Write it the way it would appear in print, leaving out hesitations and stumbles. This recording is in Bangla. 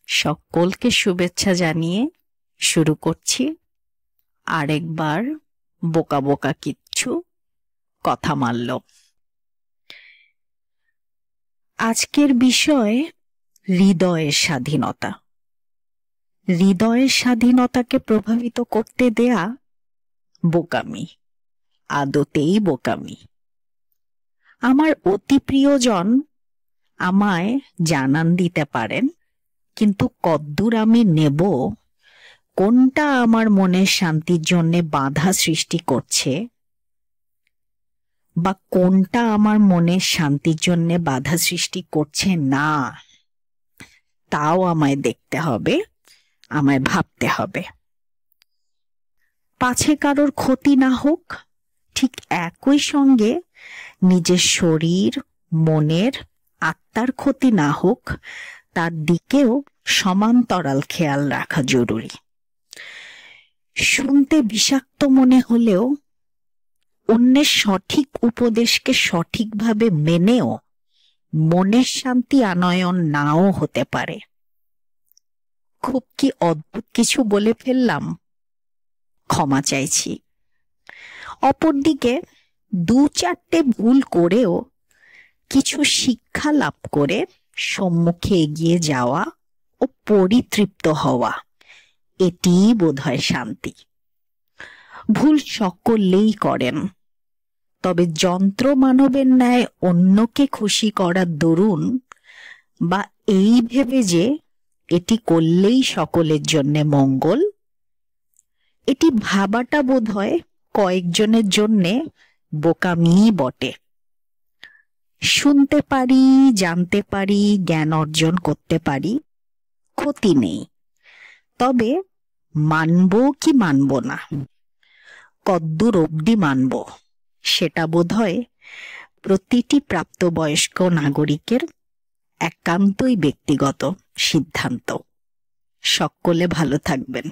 সকলকে শুভেচ্ছা জানিয়ে শুরু করছি আরেকবার বোকা বোকা কিচ্ছু কথা মানল। আজকের বিষয় হৃদয়ের স্বাধীনতা। হৃদয়ের স্বাধীনতাকে প্রভাবিত করতে দেয়া বোকামি, আদতেই বোকামি। আমার অতি প্রিয়জন আমায় জানান দিতে পারেন, কিন্তু কদ্দূর আমি নেব, কোনটা আমার মনের শান্তির জন্য বাধা সৃষ্টি করছে বা কোনটা আমার মনের শান্তির জন্য বাধা সৃষ্টি করছে না, তাও আমায় দেখতে হবে, আমায় ভাবতে হবে। পাছে কারোর ক্ষতি না হোক, ঠিক একই সঙ্গে নিজের শরীর, মনের, আত্মার ক্ষতি না হোক, তার দিকেও সমান্তরাল খেয়াল রাখা জরুরি। শুনতে বিষাক্ত মনে হলেও অন্যের সঠিক উপদেশকে সঠিকভাবে মেনেও মনের শান্তি আনয়ন নাও হতে পারে। খুব কি অদ্ভুত কিছু বলে ফেললাম, ক্ষমা চাইছি। অপরদিকে দু চারটে ভুল করেও কিছু শিক্ষা লাভ করে সম্মুখে এগিয়ে যাওয়া ও পরিতৃপ্ত হওয়া, এটিই বোধহয় শান্তি। ভুল সকলেই করেন, তবে যন্ত্র মানবের ন্যায় অন্যকে খুশি করার দরুন বা এই ভেবে যে এটি করলেই সকলের জন্য মঙ্গল, এটি ভাবাটা বোধহয় কয়েকজনের জন্যে বোকামি বটে। শুনতে পারি, জানতে পারি, জ্ঞান অর্জন করতে পারি, ক্ষতি নেই। তবে মানব কি মানব না, কদ্দূর অবধি মানব, সেটা বোধহয় প্রতিটি প্রাপ্তবয়স্ক নাগরিকের একান্তই ব্যক্তিগত সিদ্ধান্ত। সকলে ভালো থাকবেন।